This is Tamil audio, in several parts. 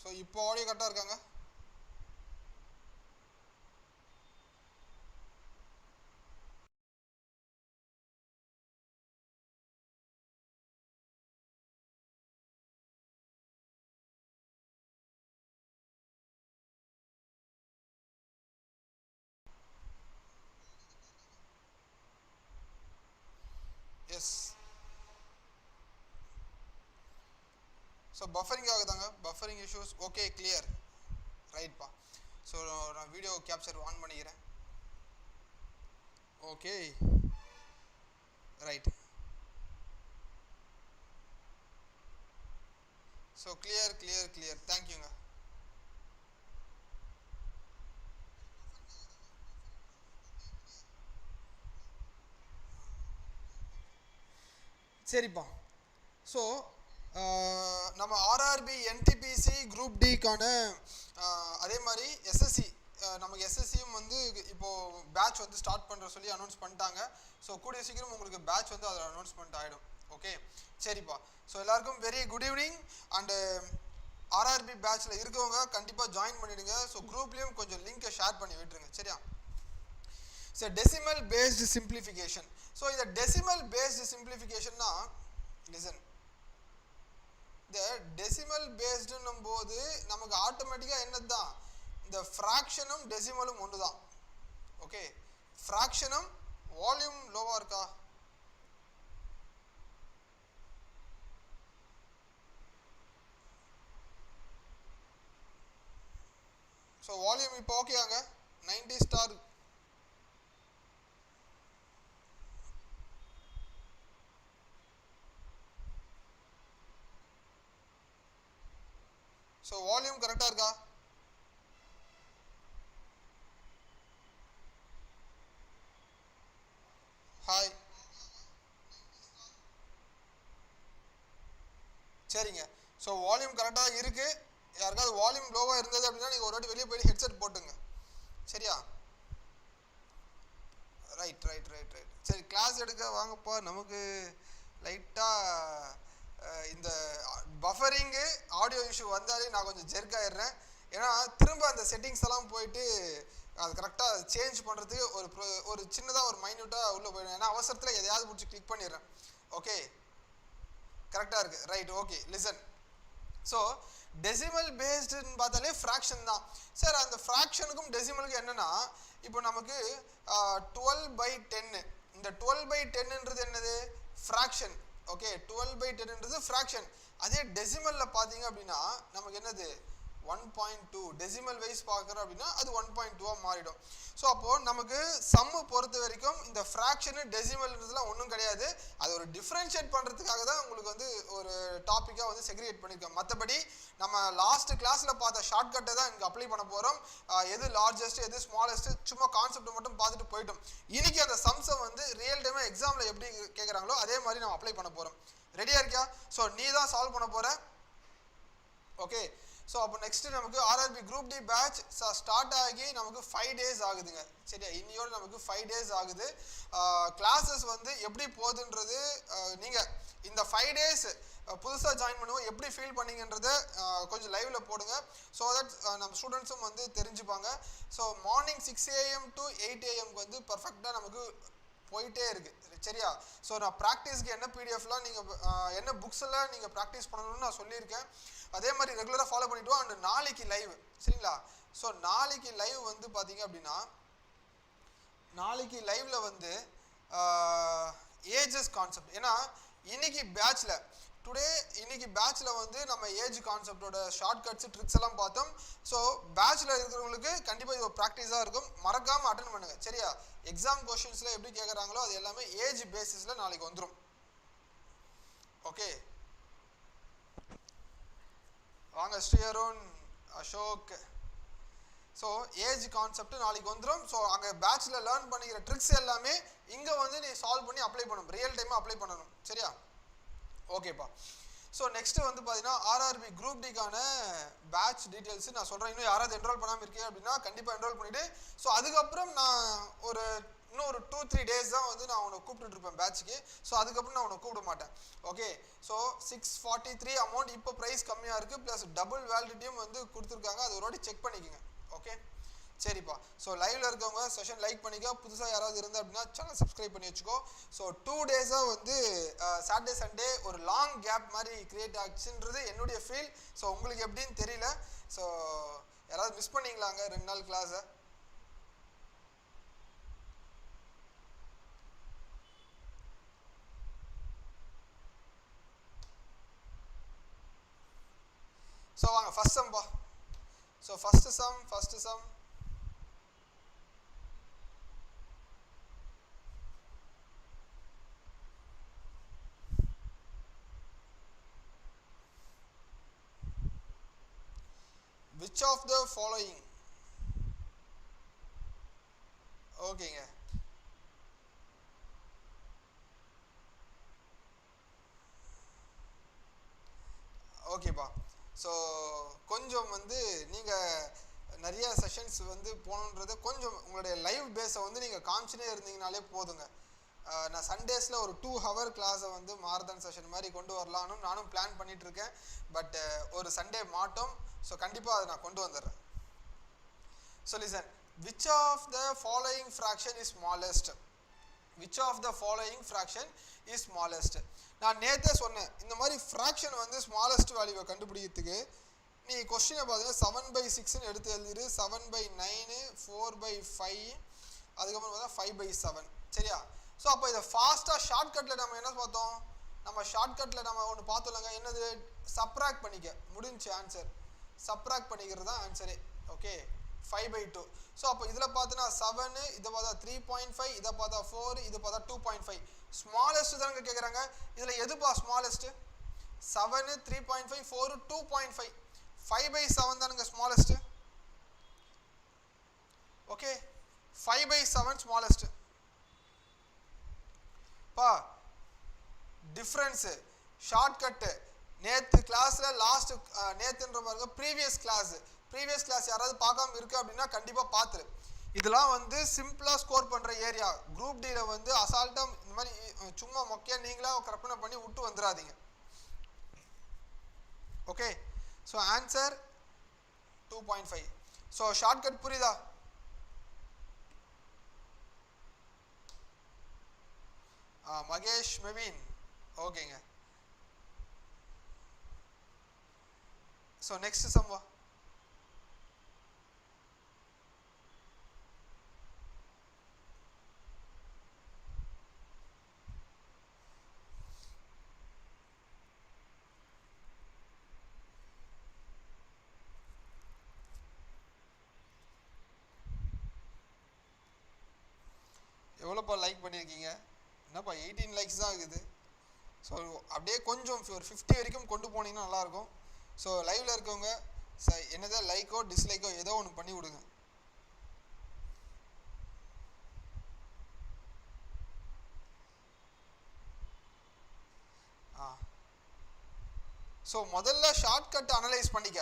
ஸோ இப்போ ஆடியோ கரெக்டாக இருக்காங்க? எஸ். ஸோ பஃபரிங் ஆகுதாங்க, பஃபரிங் இஷ்யூஸ். ஓகே, கிளியர், ரைட்ப்பா. ஸோ நான் வீடியோ கேப்சர் ஆன் பண்ணிக்கிறேன். Okay, right. So clear clear clear, தேங்க்யூங்க. சரிப்பா. ஸோ நம்ம ஆர்ஆர்பி என்டிபிசி குரூப் டிக்கான அதே மாதிரி எஸ்எஸ்சி, நமக்கு எஸ்எஸ்சியும் வந்து இப்போது பேட்ச் வந்து ஸ்டார்ட் பண்ணுற சொல்லி அனௌன்ஸ் பண்ணிட்டாங்க. ஸோ கூடிய சீக்கிரம் உங்களுக்கு பேட்ச் வந்து அதில் அனௌன்ஸ்மெண்ட் ஆகிடும். ஓகே, சரிப்பா. ஸோ எல்லாருக்கும் very good evening. And RRB பேட்ச்சில் இருக்கவங்க கண்டிப்பாக ஜாயின் பண்ணிவிடுங்க. ஸோ குரூப்லேயும் கொஞ்சம் லிங்க்கை ஷேர் பண்ணி விட்டுருங்க, சரியா? So decimal based simplification. So இந்த டெசிமல் பேஸ்டு சிம்பிளிஃபிகேஷன்னா, லிசன், இந்த டெசிமல் பேஸ்டுன்னும் போது நமக்கு ஆட்டோமேட்டிக்காக என்னது தான், இந்த ஃப்ராக்ஷனும் டெசிமலும் ஒன்று தான். ஓகே, ஃப்ராக்ஷனும் வால்யூம் லோவாக இருக்கா? ஸோ வால்யூம் இப்போ ஓகேங்க, 90 ஸ்டார். ஸோ வால்யூம் கரெக்டாக இருக்கா? ஹாய், சரிங்க. ஸோ வால்யூம் கரெக்டாக இருக்குது. யாருக்காவது வால்யூம் லோவாக இருந்தது அப்படின்னா நீங்கள் ஒரு வாட்டி வெளியே போயிட்டு ஹெட்செட் போட்டுங்க, சரியா? Right right right right. சரி, கிளாஸ் எடுக்க வாங்கப்பா. நமக்கு லைட்டாக இந்த பஃபரிங்கு ஆடியோ இஷ்யூ வந்தாலே நான் கொஞ்சம் ஜெர்க் ஆயிடுறேன். ஏன்னா திரும்ப அந்த செட்டிங்ஸ் எல்லாம் போயிட்டு அது கரெக்டாக சேஞ்ச் பண்ணுறதுக்கு ஒரு சின்னதாக ஒரு மைன்யூட்டாக உள்ளே போயிடும். ஏன்னா அவசரத்தில் எதையாவது பிடிச்சி கிளிக் பண்ணிடுறேன். ஓகே, கரெக்டாக இருக்குது, right. Okay, listen. So decimal பேஸ்டுன்னு பார்த்தாலே ஃப்ராக்ஷன் தான் சார். அந்த ஃப்ராக்ஷனுக்கும் டெசிமலுக்கும் என்னென்னா, இப்போ நமக்கு 12/10, இந்த 12/10ன்றது என்னது? ஃப்ராக்ஷன். ஓகே, 12/10ன்றது ஃப்ராக்ஷன். அதே டெசிமலில் பார்த்தீங்க அப்படின்னா நமக்கு என்னது? 1.2. டெசிமல் வைஸ் பார்க்குறோம் அப்படின்னா அது 1.2 மாறிடும். ஸோ அப்போது நமக்கு சம்மு பொறுத்த வரைக்கும் இந்த ஃப்ராக்ஷனு டெசிமல்ன்றதுலாம் ஒன்றும் கிடையாது. அது ஒரு டிஃப்ரென்ஷியேட் பண்ணுறதுக்காக தான் உங்களுக்கு வந்து ஒரு டாப்பிக்காக வந்து செக்ரிகேட் பண்ணியிருக்கோம். மற்றபடி நம்ம லாஸ்ட் கிளாஸில் பார்த்த ஷார்ட்கட்டை தான் இங்கே அப்ளை பண்ண போகிறோம். எது லார்ஜஸ்ட் எது ஸ்மாலஸ்ட்டு சும்மா கான்செப்ட் மட்டும் பார்த்துட்டு போயிட்டோம். இன்னைக்கு அந்த சம்ஸை வந்து ரியல் டைமாக எக்ஸாமில் எப்படி கேட்குறாங்களோ அதே மாதிரி நம்ம அப்ளை பண்ண போகிறோம். ரெடியாக இருக்கியா? ஸோ நீ தான் சால்வ் பண்ண போகிற. ஓகே, ஸோ அப்போ நெக்ஸ்ட்டு நமக்கு RRB group D batch start ஆகி நமக்கு 5 days ஆகுதுங்க, சரியா? இன்னையோடு நமக்கு 5 days ஆகுது. கிளாஸஸ் வந்து எப்படி போகுதுன்றது நீங்கள் இந்த 5 days புதுசாக ஜாயின் பண்ணுவோம் எப்படி ஃபீல் பண்ணிங்கன்றதை கொஞ்சம் லைவில் போடுங்க. ஸோ தட் நம்ம ஸ்டூடெண்ட்ஸும் வந்து தெரிஞ்சுப்பாங்க. So morning 6 AM to 8 AM வந்து பர்ஃபெக்டாக நமக்கு போயிட்டே இருக்குது, சரியா? ஸோ நான் ப்ராக்டிஸ்க்கு என்ன பிடிஎஃப்லாம் நீங்கள் என்ன புக்ஸ் எல்லாம் நீங்கள் ப்ராக்டிஸ் பண்ணணும்னு நான் சொல்லியிருக்கேன். அதே மாதிரி ரெகுலராக ஃபாலோ பண்ணிவிட்டு அண்ட் நாளைக்கு லைவ், சரிங்களா? ஸோ நாளைக்கு லைவ் வந்து பார்த்தீங்க அப்படின்னா நாளைக்கு லைவில் வந்து ஏஜஸ் கான்செப்ட். ஏன்னா இன்னைக்கு பேட்சில் வந்து நம்ம ஏஜ் கான்செப்டோட ஷார்ட்கட்ஸ் ட்ரிக்ஸ் எல்லாம் பார்த்தோம். ஸோ பேட்சில் இருக்கிறவங்களுக்கு கண்டிப்பாக இது ஒரு ப்ராக்டிஸாக இருக்கும். மறக்காமல் அட்டன் பண்ணுங்கள், சரியா? எக்ஸாம் கொஷின்ஸில் எப்படி கேட்குறாங்களோ அது எல்லாமே ஏஜ் பேசிஸில் நாளைக்கு வந்துடும். ஓகே, வாங்க ஸ்ரீஅருண், அசோக். ஸோ ஏஜ் கான்செப்ட் நாளைக்கு வந்துடும். ஸோ அங்கே பேட்சில் லேர்ன் பண்ணிக்கிற ட்ரிக்ஸ் எல்லாமே இங்கே வந்து நீ சால்வ் பண்ணி அப்ளை பண்ணணும், ரியல் டைமாக அப்ளை பண்ணணும், சரியா? ஓகேப்பா. ஸோ நெக்ஸ்ட்டு வந்து பார்த்தீங்கன்னா ஆர்ஆர்பி குரூப் டிக்கான பேட்ச் டீட்டெயில்ஸ் நான் சொல்கிறேன். இன்னும் யாராவது என்ரோல் பண்ணாமல் இருக்கீங்க அப்படின்னா கண்டிப்பாக என்ரோல் பண்ணிவிட்டு, ஸோ அதுக்கப்புறம் நான் ஒரு இன்னும் ஒரு 2-3 டேஸ் தான் வந்து நான் உன்னை கூப்பிட்டு இருப்பேன் பேட்சுக்கு. ஸோ அதுக்கப்புறம் நான் உன்னை கூப்பிட மாட்டேன். ஓகே, ஸோ 643 அமௌண்ட் இப்போ ப்ரைஸ் கம்மியாக இருக்குது, ப்ளஸ் டபுள் வேலிடிட்டியும் வந்து கொடுத்துருக்காங்க. அது ஒரு வாட்டி செக் பண்ணிக்கோங்க. ஓகே சரிப்பா. ஸோ லைவ்ல இருக்கவங்க செஷன் லைக் பண்ணிக்கோ, புதுசாக யாராவது இருந்தால் அப்படின்னா சேனல் சப்ஸ்கிரைப் பண்ணி வச்சுக்கோ. ஸோ 2 டேஸாக வந்து சாட்டர்டே சண்டே ஒரு லாங் கேப் மாதிரி கிரியேட் ஆச்சுன்றது என்னுடைய ஃபீல். ஸோ உங்களுக்கு எப்படின்னு தெரியல. ஸோ யாராவது மிஸ் பண்ணிங்களாங்க 2 நாள் கிளாஸை? ஸோ வாங்க first Samba. So first sum which of the following ஓகேங்க. ஓகேப்பா. ஸோ கொஞ்சம் வந்து நீங்கள் நிறைய செஷன்ஸ் வந்து போகணுன்றத கொஞ்சம் உங்களுடைய லைவ் பேஸை வந்து நீங்கள் காமிச்சுனே இருந்தீங்கனாலே போதுங்க. நான் சண்டேஸில் ஒரு 2 ஹவர் கிளாஸை வந்து மாரத்தான் செஷன் மாதிரி கொண்டு வரலான்னு நானும் பிளான் பண்ணிகிட்ருக்கேன். பட் ஒரு சண்டே மாட்டோம். ஸோ கண்டிப்பாக அதை நான் கொண்டு வந்துடுறேன். So listen, which of the following fraction is smallest? which of the following fraction is smallest? நான் நேற்றே சொன்னேன், இந்த மாதிரி ஃப்ராக்ஷன் வந்து ஸ்மாலஸ்ட் வேல்யூவை கண்டுபிடிக்கிறதுக்கு நீ கொஸ்டினை பார்த்தீங்கன்னா 7/6ன்னு எடுத்து எழுதிரு, 7/9, 4/5, அதுக்கப்புறம் பார்த்தா 5/7. சரியா? ஸோ அப்போ இதை ஃபாஸ்ட்டாக ஷார்ட்கட்டில் நம்ம என்ன பார்த்தோம்? நம்ம ஷார்ட்கட்டில் நம்ம ஒன்று பார்த்தோம்லங்க, என்னது? சப்ராக்ட் பண்ணிக்க முடிஞ்சு ஆன்சர். சப்ராக்ட் பண்ணிக்கிறது தான் ஆன்சரே. ஓகே, 5/2. ஸோ அப்போ இதில் பார்த்தோன்னா 7, இதை பார்த்தா 3.5, இதை பார்த்தா 4, இது பார்த்தா 2.5. ஸ்மாலஸ்ட் தானங்க கேட்குறாங்க. இதில் எதுப்பா ஸ்மாலஸ்ட்டு? 7, 3.5, 4, 2.5. 5/7 தானுங்க ஸ்மாலஸ்ட்டு. Okay, 5/7 smallest. பா டிஃப்ரென்ஸு ஷார்ட்கட்டு நேற்று கிளாஸில் லாஸ்ட் நேற்றுன்ற மாதிரி ப்ரீவியஸ் கிளாஸ் யாராவது பார்க்காம இருக்கு அப்படின்னா கண்டிப்பாக பார்த்துரு. இதெல்லாம் வந்து சிம்பிளாக ஸ்கோர் பண்ணுற ஏரியா. குரூப் டியில் வந்து அசால்ட்டாக இந்த மாதிரி சும்மா மொக்கையாக நீங்களாக கற்பனை பண்ணி விட்டு வந்துடாதீங்க. Okay, so answer 2.5. So shortcut புரியுதா? மகேஷ் மெவின் ஓகேங்க. ஸோ நெக்ஸ்ட் சம்பா. எவ்வளோப்பா லைக் பண்ணியிருக்கீங்க? என்னப்பா 18 லைக்ஸ் தான் இருக்குது. ஸோ அப்படியே கொஞ்சம் ஒரு 50 வரைக்கும் கொண்டு போனீங்கன்னா நல்லாயிருக்கும். ஸோ லைவில் இருக்கவங்க என்னதான் லைக்கோ டிஸ்லைக்கோ ஏதோ ஒன்று பண்ணி விடுங்க. ஸோ முதல்ல ஷார்ட்கட் அனலைஸ் பண்ணிக்க,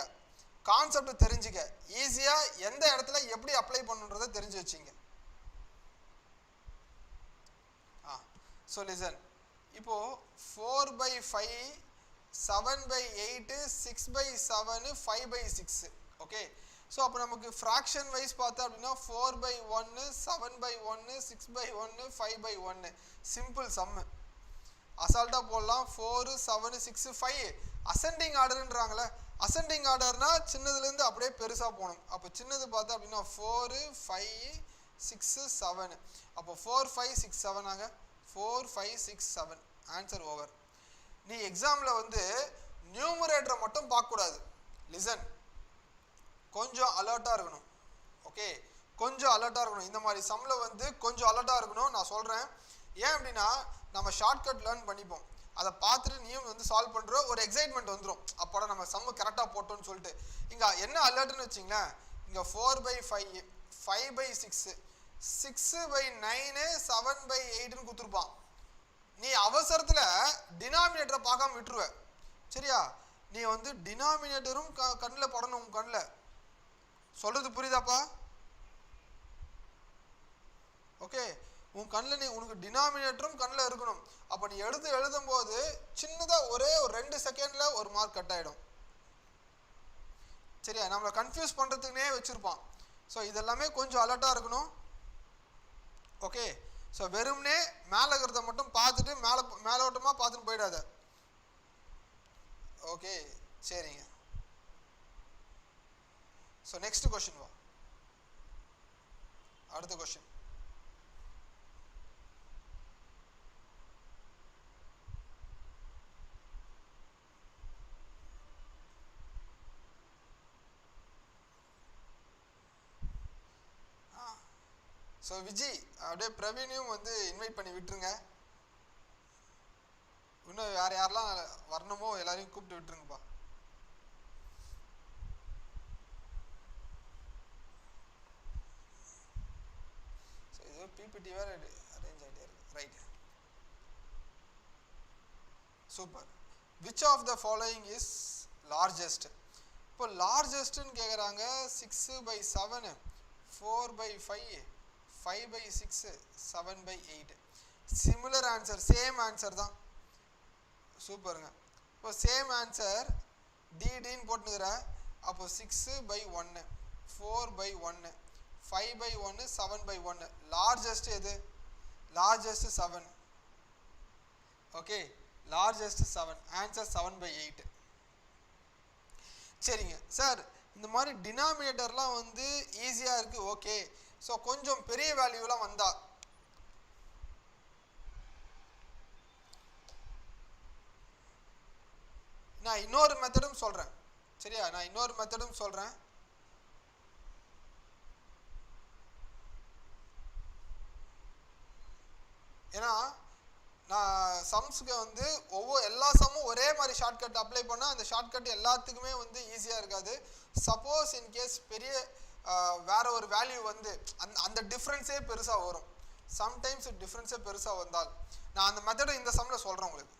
கான்செப்ட் தெரிஞ்சுக்க, ஈஸியாக எந்த இடத்துல எப்படி அப்ளை பண்ணுன்றதை தெரிஞ்சு வச்சிங்க. ஸோ லிசன், இப்போது 4/5, 7/8, 6/7, 5/6. ஓகே, ஸோ அப்போ நமக்கு ஃப்ராக்ஷன் வைஸ் பார்த்தா அப்படின்னா 4/1, 7/1, 6/1, 5/1 சிம்பிள் சம்மு. அசால்ட்டாக போடலாம். 4, 7, 6, 5 அசெண்டிங் ஆர்டருன்றாங்களே. அசெண்டிங் ஆர்டர்னா சின்னதுலேருந்து அப்படியே பெருசாக போகணும். அப்போ சின்னது பார்த்தா அப்படின்னா 4, 5, 6, 7. அப்போ 4, 5, 6, 7 ஆக 4, 5, 6, 7 ஆன்சர் ஓவர். நீ எக்ஸாமில் வந்து நியூமரேட்டரை மட்டும் பார்க்கக்கூடாது. லிசன், கொஞ்சம் அலர்ட்டாக இருக்கணும். ஓகே, கொஞ்சம் அலர்ட்டாக இருக்கணும். இந்த மாதிரி சம்மில் வந்து கொஞ்சம் அலர்ட்டாக இருக்கணும். நான் சொல்கிறேன் ஏன் அப்படின்னா, நம்ம ஷார்ட்கட் லேர்ன் பண்ணிப்போம். அதை பார்த்துட்டு நீயும் வந்து சால்வ் பண்ணுற ஒரு எக்ஸைட்மெண்ட் வந்துடும். அப்போட நம்ம சம்மு கரெக்டாக போட்டோன்னு சொல்லிட்டு. இங்கே என்ன அலர்ட்னு வச்சிங்களேன், இங்கே 4/5, 5/6, 6/9, 7/8ன்னு கொடுத்துருப்பான். நீ அவசரத்தில் டினாமினேட்டரை பார்க்காம விட்டுருவ. சரியா? நீ வந்து டினாமினேட்டரும் கண்ணில் படணும். உன் கண்ணில் சொல்கிறது புரியுதாப்பா? ஓகே, உன் கண்ணில் நீ உனக்கு டினாமினேட்டரும் கண்ணில் இருக்கணும். அப்போ நீ எழுதும் போது சின்னதாக ஒரே ஒரு 2 செகண்டில் ஒரு மார்க் கட் ஆகிடும். சரியா? நம்மளை கன்ஃபியூஸ் பண்ணுறதுக்குனே வச்சுருப்பான். ஸோ இதெல்லாமே கொஞ்சம் அலர்ட்டாக இருக்கணும். ஓகே, ஸோ வெறும்னே மேலே இருக்கிறத மட்டும் பார்த்துட்டு மேலோட்டமாக பார்த்துட்டு போயிடாத. ஓகே, சரிங்க. ஸோ நெக்ஸ்ட் கொஸ்டின் வா. அடுத்த கொஸ்டின். ஸோ விஜய் அப்படியே பிரவீனையும் வந்து இன்வைட் பண்ணி விட்டுருங்க. இன்னும் யாரெல்லாம் வரணுமோ எல்லாரையும் கூப்பிட்டு விட்டுருங்கப்பா. ஸோ இது பிபிடி வேறு அரேஞ்ச் ஆகிட்டே இருக்கு. Right, super. Which of the following is largest? இப்போ லார்ஜஸ்ட்னு கேட்குறாங்க. 6/7, 4/5, 5/6, 7/8. சிமிலர் ஆன்சர், சேம் ஆன்சர் தான். சூப்பருங்க. இப்போ சேம் ஆன்சர் டிடின்னு போட்டுக்கிற. அப்போ 6/1, 4/1, 5/1, 7/1. லார்ஜஸ்ட் எது? லார்ஜஸ்ட் 7. Okay, largest 7. ஆன்சர் 7/8. சரிங்க சார், இந்த மாதிரி டினாமினேட்டர்லாம் வந்து ஈஸியாக இருக்குது. ஓகே, ஸோ கொஞ்சம் பெரிய வேல்யூலாம் வந்தா நான் இன்னொரு மெத்தடும் சொல்கிறேன். சரியா? நான் இன்னொரு மெத்தடும் சொல்கிறேன். ஏன்னா நான் சம்ஸுக்கு வந்து எல்லா சம்மும் ஒரே மாதிரி ஷார்ட்கட் அப்ளை பண்ணால் அந்த ஷார்ட்கட் எல்லாத்துக்குமே வந்து ஈஸியாக இருக்காது. சப்போஸ் இன்கேஸ் பெரிய வேற ஒரு வேல்யூ வந்து அந்த டிஃப்ரென்ஸே பெருசாக வரும். சம்டைம்ஸ் டிஃப்ரென்ஸே பெருசாக வந்தால் நான் அந்த மெத்தடை இந்த சம்மில் சொல்கிறேன் உங்களுக்கு.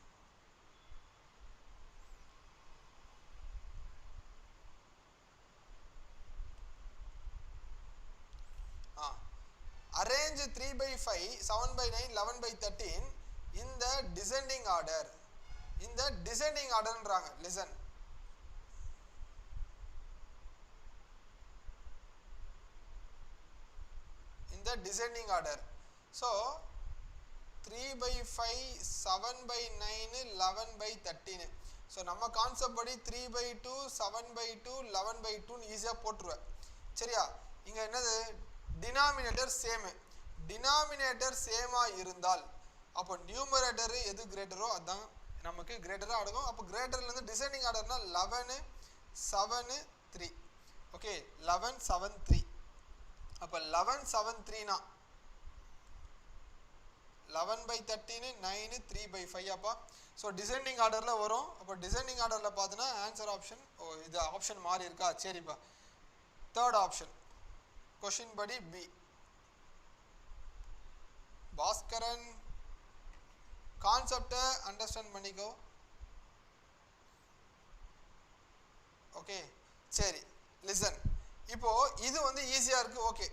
Arrange 3/5, 7/9, 11/13 in the descending order. In the descending orderன்றாங்க. Listen. In the descending order. So 3/5, 7/9, 11/13. So நம்ம கான்செப்ட் படி 3/2, 7/2, 11/2 ஈஸியாக போட்டுருவேன். சரியா? இங்கே என்னது? டினாமினேட்டர் சேமு. டினாமினேட்டர் சேமாக இருந்தால் அப்போ நியூமரேட்டர் எது கிரேட்டரோ அதுதான் நமக்கு கிரேட்டராக ஆகும். அப்போ கிரேட்டர்லேருந்து டிசைனிங் ஆர்டர்னா 11, 7, 3. ஓகே, 11, 7, 3. அப்போ 11, 7, 3னா 11/13, 9, 3/5 அப்பா. ஸோ டிசைனிங் ஆர்டரில் வரும். அப்போ டிசைனிங் ஆர்டரில் பார்த்தோன்னா ஆன்சர் ஆப்ஷன், இது ஆப்ஷன் மாறி இருக்கா? சரிப்பா, தேர்ட் ஆப்ஷன். கொஷின் படி பி. பாஸ்கரன் கான்செப்டை அண்டர்ஸ்டாண்ட் பண்ணிக்கோ. ஓகே, சரி, லிசன். இப்போ இது வந்து ஈஸியாக இருக்குது. ஓகே,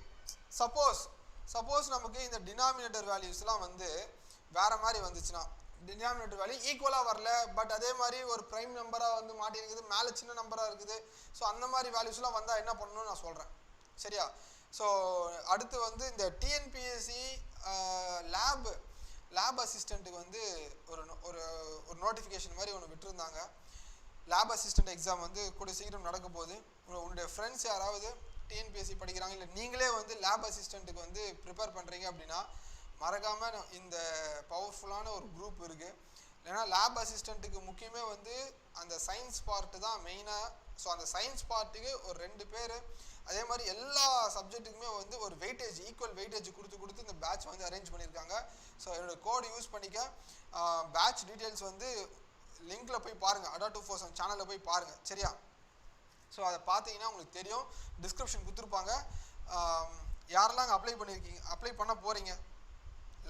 சப்போஸ் நமக்கு இந்த டினாமினேட்டர் வேல்யூஸ்லாம் வந்து வேறு மாதிரி வந்துச்சுன்னா, டினாமினேட்டர் வேல்யூ ஈக்குவலாக வரல, பட் அதே மாதிரி ஒரு ப்ரைம் நம்பராக வந்து மாட்டிருக்குது, மேலே சின்ன நம்பராக இருக்குது. ஸோ அந்த மாதிரி வேல்யூஸ்லாம் வந்தால் என்ன பண்ணணும்னு நான் சொல்கிறேன். சரியா? ஸோ அடுத்து வந்து இந்த டிஎன்பிஎஸ்சி லேப் அசிஸ்டண்ட்டுக்கு வந்து ஒரு நோட்டிஃபிகேஷன் மாதிரி ஒன்று விட்டுருந்தாங்க. லேப் அசிஸ்டண்ட் எக்ஸாம் வந்து கூட சீக்கிரம் நடக்க போகுது. உன்னுடைய ஃப்ரெண்ட்ஸ் யாராவது டிஎன்பிஎஸ்சி படிக்கிறாங்க, இல்லை நீங்களே வந்து லேப் அசிஸ்டண்ட்டுக்கு வந்து ப்ரிப்பேர் பண்ணுறீங்க அப்படின்னா மறக்காமல் இந்த பவர்ஃபுல்லான ஒரு குரூப் இருக்குது. ஏன்னா லேப் அசிஸ்டண்ட்டுக்கு முக்கியமே வந்து அந்த சயின்ஸ் பார்ட்டு தான் மெயினாக. ஸோ அந்த சயின்ஸ் பார்ட்டுக்கு ஒரு 2 பேர், அதே மாதிரி எல்லா சப்ஜெக்ட்டுக்குமே வந்து ஒரு வெயிட்டேஜ், ஈக்குவல் வெயிட்டேஜ் கொடுத்து இந்த பேட்ச் வந்து அரேஞ்ச் பண்ணியிருக்காங்க. ஸோ என்னோடய கோடு யூஸ் பண்ணிக்க. பேட்ச் டீட்டெயில்ஸ் வந்து லிங்க்கில் போய் பாருங்கள், Ada247 சேனலில் போய் பாருங்கள். சரியா? ஸோ அதை பார்த்தீங்கன்னா உங்களுக்கு தெரியும். டிஸ்கிரிப்ஷன் கொடுத்துருப்பாங்க. யாரெல்லாம் அங்கே அப்ளை பண்ண போகிறீங்க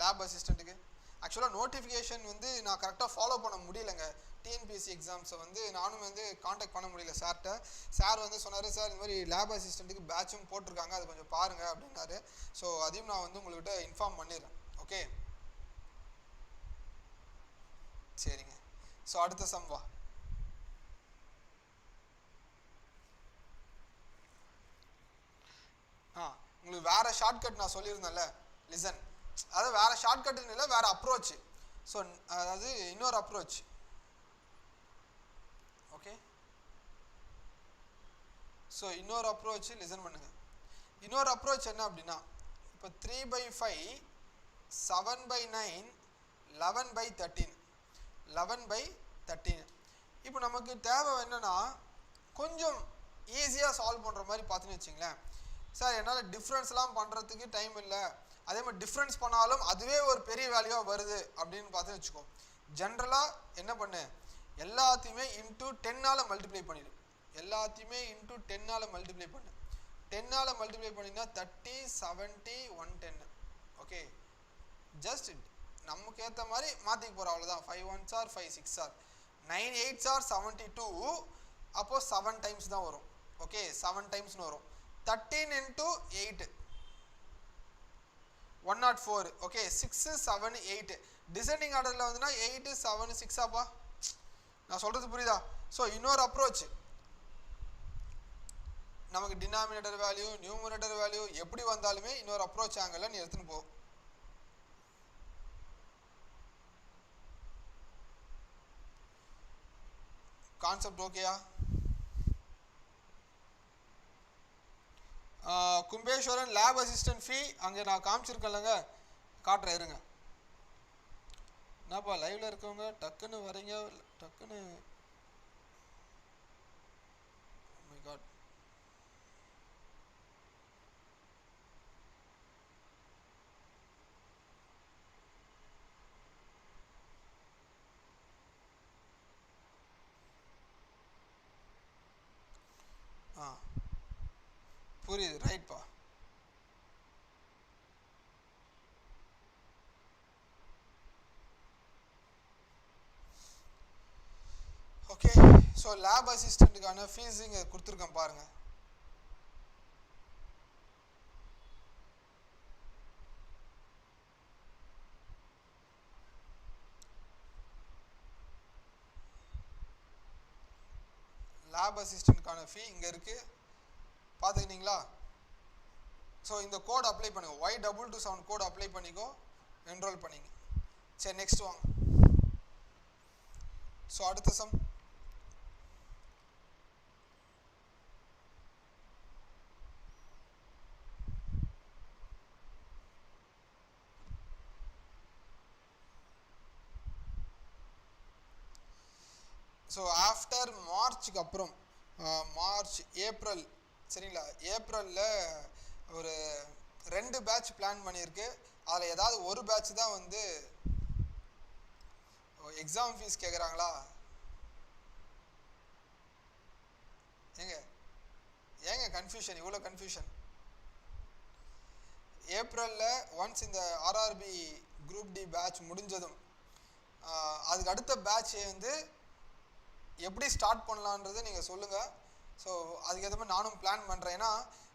லேப் அசிஸ்டண்ட்டுக்கு? ஆக்சுவலாக நோட்டிஃபிகேஷன் வந்து நான் கரெக்டாக ஃபாலோ பண்ண முடியலைங்க. டிஎன்பிஎஸ்சி எக்ஸாம்ஸை வந்து நானும் வந்து காண்டாக்ட் பண்ண முடியல சார்கிட்ட. சார் வந்து சொன்னார், சார் இந்த மாதிரி லேப் அசிஸ்டண்ட்டுக்கு பேட்சும் போட்டிருக்காங்க, அது கொஞ்சம் பாருங்கள் அப்படின்னாரு. ஸோ அதையும் நான் வந்து உங்கள்கிட்ட இன்ஃபார்ம் பண்ணிடுறேன். ஓகே சரிங்க. ஸோ அடுத்த சம் வா. உங்களுக்கு வேற ஷார்ட்கட் நான் சொல்லியிருந்தேன்ல, லிசன், அதாவது வேற ஷார்ட்கட்னு இல்லை, வேற அப்ரோச். ஸோ அதாவது இன்னொரு அப்ரோச். ஓகே ஸோ இன்னொரு அப்ரோச் லிசன் பண்ணுங்க. இன்னொரு அப்ரோச் என்ன அப்படின்னா, இப்போ 3/5 7/9 11/13 11/13. இப்போ நமக்கு தேவை என்னன்னா கொஞ்சம் ஈஸியாக சால்வ் பண்ணுற மாதிரி பார்த்துன்னு வச்சிங்களேன். சார் என்னால் டிஃப்ரென்ஸ்லாம் பண்ணுறதுக்கு டைம் இல்லை, அதே மாதிரி டிஃப்ரென்ஸ் பண்ணாலும் அதுவே ஒரு பெரிய வேல்யூவாக வருது அப்படின்னு பார்த்துன்னு வச்சுக்கோ. ஜென்ரலாக என்ன பண்ணு, எல்லாத்தையுமே இன்ட்டு 10ஆல் மல்டிப்ளை பண்ணிடு. எல்லாத்தையுமே இன்ட்டு 10ஆல் மல்டிப்ளை பண்ணு. 10ஆல் மல்டிப்ளை பண்ணினா 30 70 110. ஓகே ஜஸ்ட் நமக்கு ஏற்ற மாதிரி மாற்றிக்க போகிறோம், அவ்வளோதான். 5 1s are 5 6s are 9 8s are 72. அப்போது 7 டைம்ஸ் தான் வரும். ஓகே 7 டைம்ஸ்னு வரும். 13 into 8 104. ஓகே 6 7 8 டிசெண்டிங் ஆர்டரில் வந்துன்னா 8 7 6 ஆப்பா. நான் சொல்கிறது புரியுதா? ஸோ இன்னொரு அப்ரோச், நமக்கு டினாமினேட்டர் வேல்யூ நியூமரேட்டர் வேல்யூ எப்படி வந்தாலுமே இன்னொரு அப்ரோச் ஆங்கிள் நீ எடுத்துன்னு போ. கான்செப்ட் ஓகேயா? கும்பேஸ்வரன் லேப் அசிஸ்டன்ட் ஃபீ அங்கே நான் காமிச்சிருக்கேன்லங்க, காட்டுறேன் இருங்க. என்னப்பா லைவ்ல இருக்கவங்க டக்குன்னு வரீங்க, டக்குன்னு மை காட். புரியுது ரைட்ப்பா. ஓகே ஸோ லேப் அசிஸ்டண்ட்டுக்கான ஃபீஸ் இங்கே கொடுத்துருக்கேன் பாருங்கள். லேப் அசிஸ்டண்ட்கான ஃபீ இங்கே இருக்குது, பார்த்துக்கிட்டீங்களா? ஸோ இந்த கோட் அப்ளை பண்ணுங்க, Y227 கோட் அப்ளை பண்ணிக்கோ, என்ரோல் பண்ணிங்க. சரி நெக்ஸ்ட் வாங்க. ஸோ அடுத்த சம். ஸோ ஆஃப்டர் மார்ச்சுக்கு அப்புறம் மார்ச் ஏப்ரல் சரிங்களா, ஏப்ரலில் ஒரு 2 பேட்ச் பிளான் பண்ணியிருக்கு. அதில் ஏதாவது ஒரு பேட்ச் தான் வந்து எக்ஸாம் ஃபீஸ் கேட்குறாங்களா? ஏங்க கன்ஃபியூஷன், இவ்வளோ கன்ஃபியூஷன்? ஏப்ரலில் ஒன்ஸ் இந்த ஆர்ஆர்பி குரூப் டி பேட்ச் முடிஞ்சதும் அதுக்கு அடுத்த பேட்ச் வந்து எப்படி ஸ்டார்ட் பண்ணலான்றது நீங்கள் சொல்லுங்கள். ஸோ அதுக்கு ஏற்ற மாதிரி நானும் பிளான் பண்ணுறேன். ஏன்னா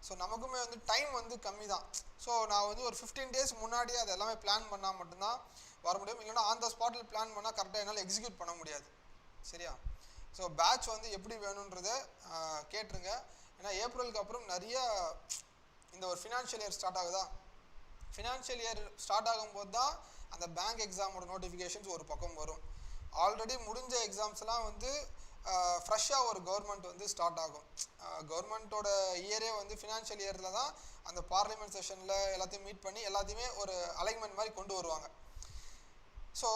ஸோ நமக்குமே வந்து டைம் வந்து கம்மி தான். ஸோ நான் வந்து ஒரு 15 days முன்னாடியே அது எல்லாமே பிளான் பண்ணால் மட்டும்தான் வர முடியும். இல்லைன்னா ஆன் த ஸ்பாட்டில் பிளான் பண்ணால் கரெக்டாக என்னால் எக்ஸிக்யூட் பண்ண முடியாது. சரியா? ஸோ பேட்ச் வந்து எப்படி வேணுன்றதை கேட்டுருங்க. ஏன்னா ஏப்ரலுக்கு அப்புறம் நிறைய இந்த ஒரு ஃபினான்ஷியல் இயர் ஸ்டார்ட் ஆகுதா, ஃபினான்ஷியல் இயர் ஸ்டார்ட் ஆகும்போது தான் அந்த பேங்க் எக்ஸாமோட நோட்டிஃபிகேஷன்ஸ் ஒரு பக்கம் வரும். ஆல்ரெடி முடிஞ்ச எக்ஸாம்ஸ்லாம் வந்து ஃப்ரெஷ்ஷாக ஒரு கவர்மெண்ட் வந்து ஸ்டார்ட் ஆகும். கவர்மெண்ட்டோட இயரே வந்து ஃபினான்ஷியல் இயரில் தான் அந்த பார்லிமெண்ட் செஷனில் எல்லாத்தையும் மீட் பண்ணி எல்லாத்தையுமே ஒரு அலைன்மெண்ட் மாதிரி கொண்டு வருவாங்க. ஸோ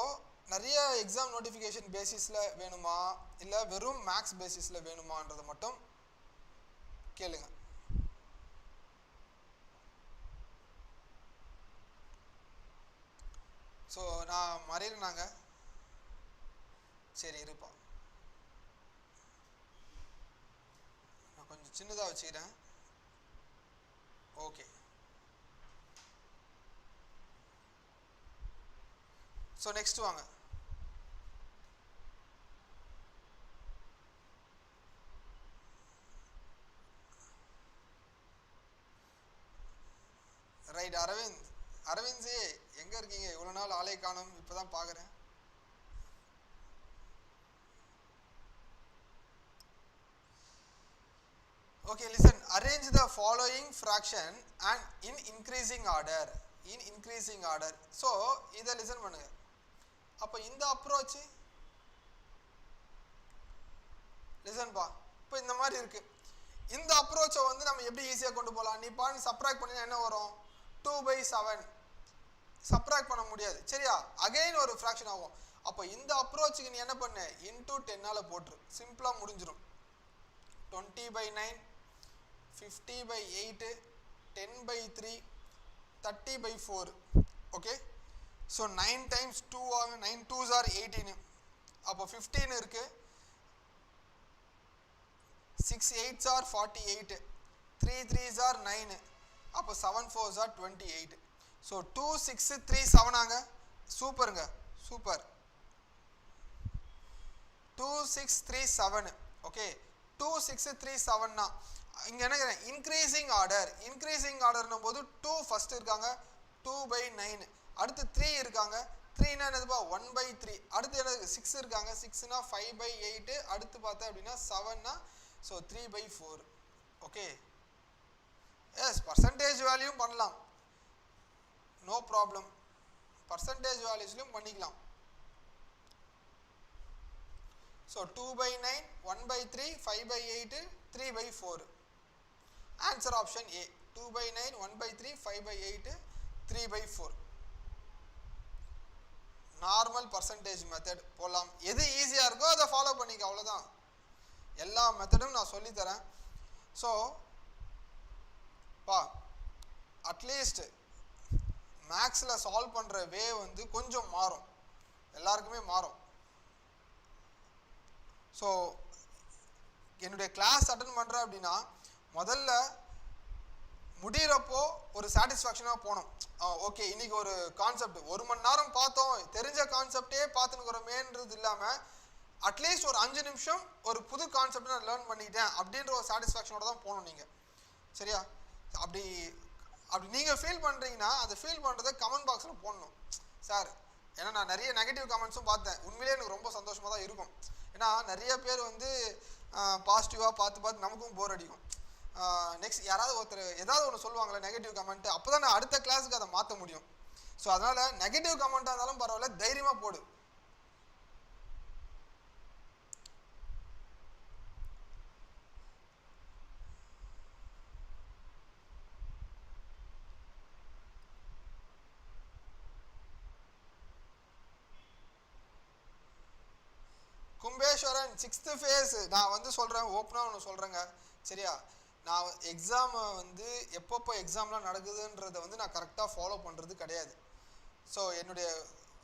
நிறைய எக்ஸாம் நோட்டிஃபிகேஷன் பேசிஸில் வேணுமா இல்லை வெறும் மேக்ஸ் பேசிஸில் வேணுமான்றதை மட்டும் கேளுங்க. ஸோ நான் மறையிறேனாங்க, சரி இருப்பா, நான் கொஞ்சம் சின்னதாக வச்சுக்கிறேன். ஓகே ஸோ நெக்ஸ்ட் வாங்க. ரைட் அரவிந்த், அரவிந்த் ஜி எங்க இருக்கீங்க? இவ்வளவு நாள் ஆளே காணோம், இப்பதான் பாக்குறேன். Okay, listen. Arrange the following fraction and in increasing order. In increasing order. So, இத listen பண்ணுங்க. அப்ப இந்த அப்ரோச் listen பா. இப்போ இந்த மாதிரி இருக்கு. இந்த அப்ரோச்சை வந்து நம்ம எப்படி ஈஸியா கொண்டு போலாம்? நீ பான் சப்ட்ராக்ட் பண்ணினா என்ன வரும்? 2/7. சப்ட்ராக்ட் பண்ண முடியாது. சரியா? அகைன் ஒரு ஃபிராக்ஷன் ஆகும். அப்ப இந்த அப்ரோச்சுக்கு நீ என்ன பண்ண? into 10 ஆல போட்ரு. சிம்பிளா முடிஞ்சிரும். 20/9, 50/8, 10/3, 30/4. ஓகே, ஸோ 9 times 2 ஆகும். 9 2s are 18. அப்போ 15 இருக்கு. 6 8s are 48. 3 3s are 9. அப்போ 7 4s are 28. ஸோ 2 6 3 7 ஆங்க. சூப்பருங்க, சூப்பர். 2 6 3 7. ஓகே, 2 6 3 7னா இங்க என்ன இன்க்ரீசிங் ஆர்டர். இன்க்ரீசிங் ஆர்டர்னும் போது 2 ஃபர்ஸ்ட் இருக்காங்க, 2/9. அடுத்து 3 இருக்காங்க, 3னா என்னதுப்பா 1/3. அடுத்து என்னது 6 இருக்காங்க, 6னா 5/8. அடுத்து பார்த்தா அப்படின்னா 7னா so 3/4. Okay, yes percentage value பண்ணலாம், நோ ப்ராப்ளம். பர்சன்டேஜ் வேல்யூஸ்லையும் பண்ணிக்கலாம். So 2/9, 1/3, 5/8, 3/4. Answer option A. 2/9, 1/3, 5/8, 3/4. Normal percentage method போடலாம். எது ஈஸியாக இருக்கோ அதை ஃபாலோ பண்ணிக்க, அவ்வளோதான். எல்லா மெத்தடும் நான் சொல்லித்தரேன். ஸோ பா அட்லீஸ்ட் மேக்ஸில் சால்வ் பண்ணுற வே வந்து கொஞ்சம் மாறும், எல்லாருக்குமே மாறும். ஸோ என்னுடைய கிளாஸ் அட்டன் பண்ணுறேன் அப்படின்னா முதல்ல முடிகிறப்போ ஒரு சாட்டிஸ்ஃபேக்ஷனாக போகணும். ஓகே, இன்னைக்கு ஒரு கான்செப்ட் 1 மணி நேரம் பார்த்தோம், தெரிஞ்ச கான்செப்டே பார்த்துன்னுக்குறோமேன்றது இல்லாமல் அட்லீஸ்ட் ஒரு 5 நிமிஷம் ஒரு புது கான்செப்ட் நான் லேர்ன் பண்ணிட்டேன் அப்படின்ற ஒரு சாட்டிஸ்ஃபேக்ஷனோட தான் போகணும் நீங்கள். சரியா? அப்படி நீங்கள் ஃபீல் பண்ணுறீங்கன்னா அந்த ஃபீல் பண்ணுறதை கமெண்ட் பாக்ஸில் போடணும் சார். ஏன்னா நான் நிறைய நெகட்டிவ் கமெண்ட்ஸும் பார்த்தேன், உண்மையிலே எனக்கு ரொம்ப சந்தோஷமாக தான் இருக்கும். ஏன்னா நிறைய பேர் வந்து பாசிட்டிவாக பார்த்து நமக்கும் போர் அடிக்கும். நெக்ஸ்ட் யாராவது ஒருத்தர் ஏதாவது ஒன்று சொல்லுவாங்களே நெகட்டிவ் கமெண்ட், அப்போ தான் நான் அடுத்த கிளாஸுக்கு அதை மாற்ற முடியும். ஸோ அதனால் நெகட்டிவ் கமெண்ட்டாக இருந்தாலும் பரவாயில்ல, தைரியமாக போடு. கும்பேஸ்வரன் 6th phase நான் வந்து சொல்கிறேன், ஓப்பனாக ஒன்று சொல்கிறேங்க. சரியா? நான் எக்ஸாமை வந்து எப்பப்போ எக்ஸாம்லாம் நடக்குதுன்றதை வந்து நான் கரெக்டாக ஃபாலோ பண்ணுறது கிடையாது. ஸோ என்னுடைய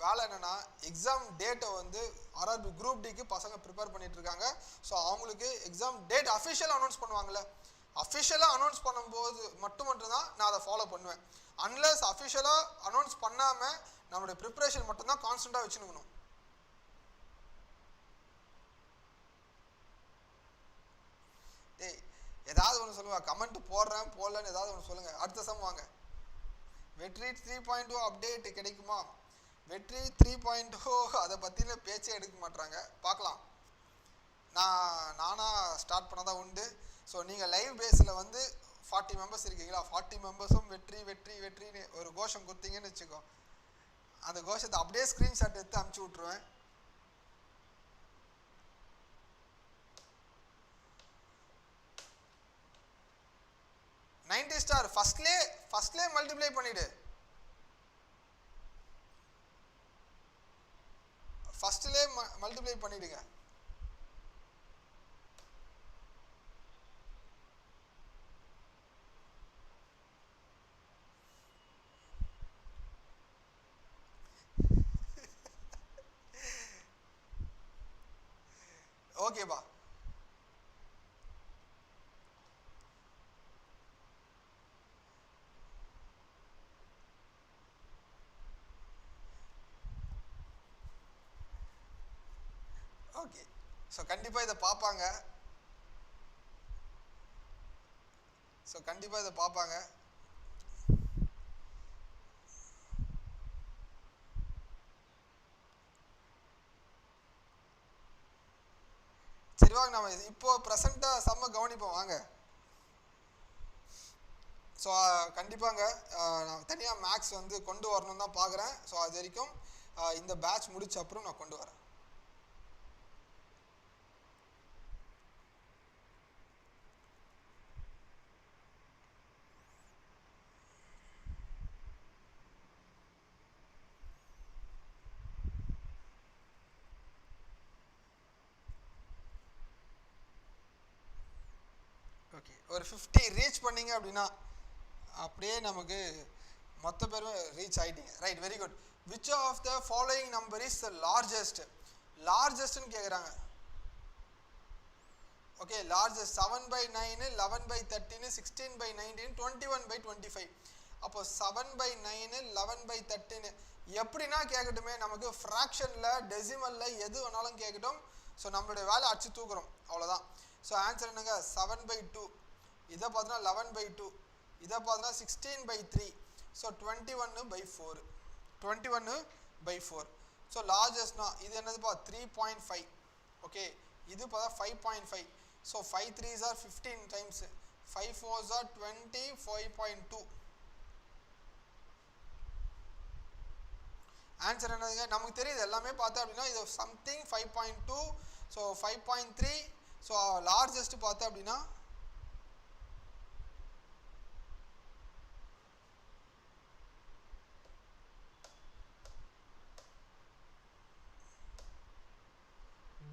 வேலை என்னென்னா எக்ஸாம் டேட்டை வந்து ஆர்ஆர்பி குரூப் டிக்கு பசங்க ப்ரிப்பேர் பண்ணிகிட்ருக்காங்க. ஸோ அவங்களுக்கு எக்ஸாம் டேட் அஃபிஷியலாக அனௌன்ஸ் பண்ணுவாங்கள்ல, அஃபிஷியலாக அனௌன்ஸ் பண்ணும்போது மட்டும்தான் நான் அதை ஃபாலோ பண்ணுவேன். அன்லஸ் அஃபிஷியலாக அனௌன்ஸ் பண்ணாமல் நம்மளுடைய ப்ரிப்பரேஷன் மட்டும்தான் கான்ஸ்டண்ட்டாக வச்சுக்கணும். டேய் ஏதாவது ஒன்று சொல்லுவா, கமெண்ட் போடுறேன் போடலன்னு ஏதாவது ஒன்று சொல்லுங்கள். அடுத்த சம் வாங்க. வெற்றி 3.0 அப்டேட் கிடைக்குமா? வெற்றி 3.0 அதை பற்றின பேச்சே எடுக்க மாட்டாங்க, பார்க்கலாம். நானாக ஸ்டார்ட் பண்ணதான் உண்டு. ஸோ நீங்கள் லைவ் பேஸில் வந்து 40 மெம்பர்ஸ் இருக்கீங்களா, 40 மெம்பர்ஸும் வெற்றி வெற்றி வெற்றின்னு ஒரு கோஷம் கொடுத்தீங்கன்னு வச்சுக்கோ, அந்த கோஷத்தை அப்படியே ஸ்க்ரீன்ஷாட் எடுத்து அனுப்பிச்சி விட்ருவேன். $90 ஃபர்ஸ்ட்லே மல்டிப்ளை பண்ணிடு. ஃபர்ஸ்ட்லே மல்டிப்ளை பண்ணிடுங்க. ஓகேபா. ஓகே, ஸோ கண்டிப்பாக இதை பார்ப்பாங்க. நம்ம இப்போ ப்ரெசண்ட்டாக செம்ம கவனிப்போம் வாங்க. ஸோ கண்டிப்பாங்க நான் தனியாக மேக்ஸ் வந்து கொண்டு வரணும்னு தான் பார்க்குறேன். ஸோ அது வரைக்கும் இந்த பேட்ச் முடிச்ச அப்புறம் நான் கொண்டு வரேன். ஓகே, ஒரு 50 ரீச் பண்ணீங்க அப்படின்னா அப்படியே நமக்கு மொத்த பேரும் ரீச் ஆகிட்டீங்க. Right, very good. Which of the following number is the largest? லார்ஜஸ்ட்னு கேட்குறாங்க. Okay, largest 7/9, 11/13, 16/19, 21/25. அப்போ 7/9, 11/13 எப்படின்னா கேட்கட்டுமே, நமக்கு ஃப்ராக்ஷனில் டெசிமலில் எது வேணாலும் கேட்கட்டும். ஸோ நம்மளுடைய வேலை அடிச்சு தூக்குறோம், அவ்வளோதான். ஸோ ஆன்சர் என்னங்க 7/2. இதை பார்த்தோன்னா 11/2. இதை பார்த்தோன்னா 16/3. ஸோ 21/4. 21/4. ஸோ லார்ஜஸ்ட்னா இது என்னதுப்பா 3.5. ஓகே, இது பார்த்தா 5.5. So 5 3s are 15 times, 5 4s are 20, 5.2. Answer என்னதுங்க நமக்கு தெரியுது எல்லாமே பார்த்தா அப்படின்னா இது சம்திங் 5.2. ஸோ 5.3. ஸோ லார்ஜஸ்ட் பார்த்தா அப்படின்னா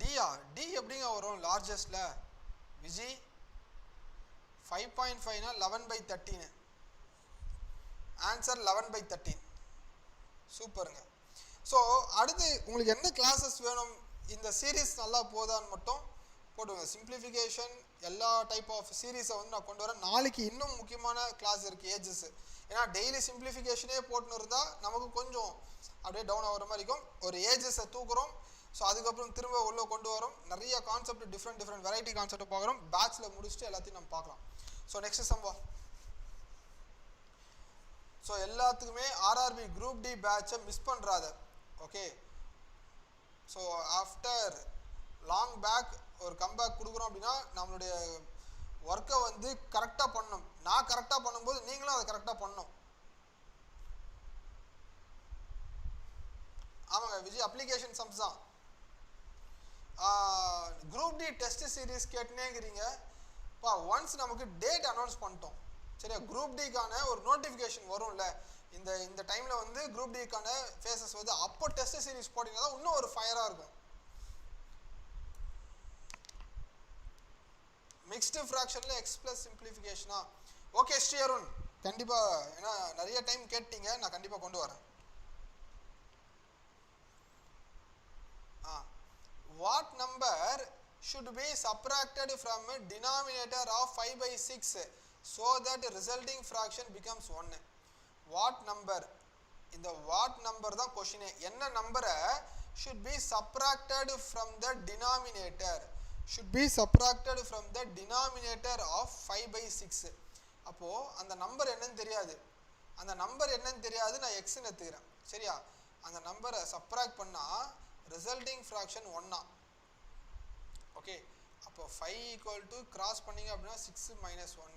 டியா டி எப்படிங்க வரும் லார்ஜஸ்ட்ல விஜி? 5.5னா 11/13. ஆன்சர் 11/13. சூப்பருங்க. ஸோ அடுத்து உங்களுக்கு என்ன கிளாஸஸ் வேணும், இந்த சீரீஸ் நல்லா போதான்னு மட்டும் போடுங்க. சிம்பிளிஃபிகேஷன் எல்லா டைப் ஆஃப் சீரீஸை வந்து நான் கொண்டு வரேன். நாளைக்கு இன்னும் முக்கியமான கிளாஸ் இருக்குது, ஏஜஸ். ஏன்னா டெய்லி சிம்பிளிஃபிகேஷனே போட்டுன்னு இருந்தால் நமக்கு கொஞ்சம் அப்படியே டவுன் ஆகிற மாதிரி இருக்கும். ஒரு ஏஜஸை தூக்குறோம். ஸோ அதுக்கப்புறம் திரும்ப உள்ளே கொண்டு வரோம். நிறைய கான்செப்ட் டிஃப்ரெண்ட் வெரைட்டி கான்செப்ட் பார்க்குறோம். பேட்சில் முடிச்சுட்டு எல்லாத்தையும் நம்ம பார்க்கலாம். ஸோ நெக்ஸ்ட் சம்பா. ஸோ எல்லாத்துக்குமே ஆர்ஆர்பி குரூப் டி பேட்சை மிஸ் பண்ணுறாத. ஓகே, ஸோ ஆஃப்டர் லாங் பேக் ஒரு கம்பேக் கொடுக்குறோம் அப்படின்னா நம்மளுடைய ஒர்க்கை வந்து கரெக்டாக பண்ணணும். நான் கரெக்டாக பண்ணும்போது நீங்களும் அதை கரெக்டாக பண்ணணும். ஆமாங்க விஜய், அப்ளிகேஷன் சம்ஸ் தான். குரூப் டி டெஸ்ட் சீரீஸ் கேட்டுனேங்கிறீங்க. ஒன்ஸ் நமக்கு டேட் அனௌன்ஸ் பண்ணிட்டோம் சரியா, குரூப் டிக்கான ஒரு நோட்டிஃபிகேஷன் வரும்ல, இந்த டைமில் வந்து குரூப் டிக்கான ஃபேஸஸ் வந்து அப்போ டெஸ்ட் சீரீஸ் போட்டிங்கன்னா தான் இன்னும் ஒரு ஃபயராக இருக்கும். மிக்ஸ்டு ஃப்ராக்ஷனில் எக்ஸ் ப்ளஸ் சிம்பிளிஃபிகேஷனா? ஓகே ஸ்ரீ அருண், கண்டிப்பாக, ஏன்னா நிறைய டைம் கேட்டீங்க, நான் கண்டிப்பாக கொண்டு வரேன். What number should be subtracted from a denominator of 5/6 so that resulting fraction becomes 1? What number? இந்த what number தான் கொஸ்டினே. என்ன நம்பரை should be subtracted from the denominator? Should be subtracted from the denominator of 5/6. அப்போ அந்த நம்பர் என்னன்னு தெரியாது. அந்த நம்பர் என்னன்னு தெரியாது, நான் எக்ஸ்ன்னு எடுத்துக்கிறேன் சரியா. அந்த நம்பரை சப்ராக்ட் பண்ணால் ரிசல்ட்டிங் ஃப்ராக்ஷன் 1. ஓகே, அப்போ 5 ஈக்குவல் டு கிராஸ் பண்ணிங்க அப்படின்னா 6 - 1.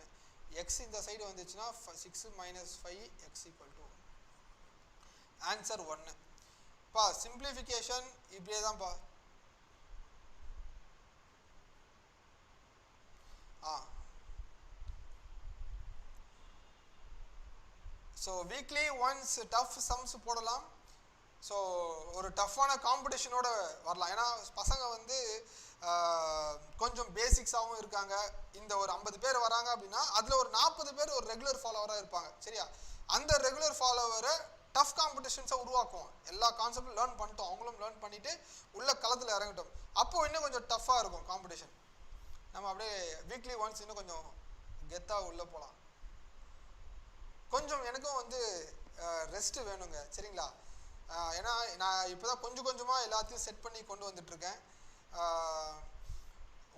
எக்ஸ் இந்த சைடு வந்துச்சுன்னா 6 - 5 எக்ஸ் ஈக்குவல் டு 1. ஆன்சர் 1. பா சிம்பிளிஃபிகேஷன் இப்படியே தான்ப்பா. So weekly once tough sums போடலாம். ஸோ ஒரு டஃப்பான காம்படிஷனோட வரலாம். ஏன்னா பசங்க வந்து கொஞ்சம் பேசிக்ஸாகவும் இருக்காங்க. இந்த ஒரு 50 பேர் வராங்க அப்படின்னா அதில் ஒரு 40 பேர் ஒரு ரெகுலர் ஃபாலோவராக இருப்பாங்க சரியா. அந்த ரெகுலர் ஃபாலோவரை டஃப் காம்படிஷன்ஸை உருவாக்குவோம். எல்லா கான்செப்டும் லேர்ன் பண்ணிட்டோம், அவங்களும் லேர்ன் பண்ணிவிட்டு உள்ள களத்தில் இறங்கிட்டோம். அப்போது இன்னும் கொஞ்சம் டஃப்பாக இருக்கும் காம்படிஷன். நம்ம அப்படியே வீக்லி ஒன்ஸ் இன்னும் கொஞ்சம் கெத்தாக உள்ளே போகலாம். கொஞ்சம் எனக்கும் வந்து ரெஸ்ட்டு வேணுங்க சரிங்களா. ஏன்னா நான் இப்போ தான் கொஞ்சம் கொஞ்சமாக எல்லாத்தையும் செட் பண்ணி கொண்டு வந்துட்டுருக்கேன்.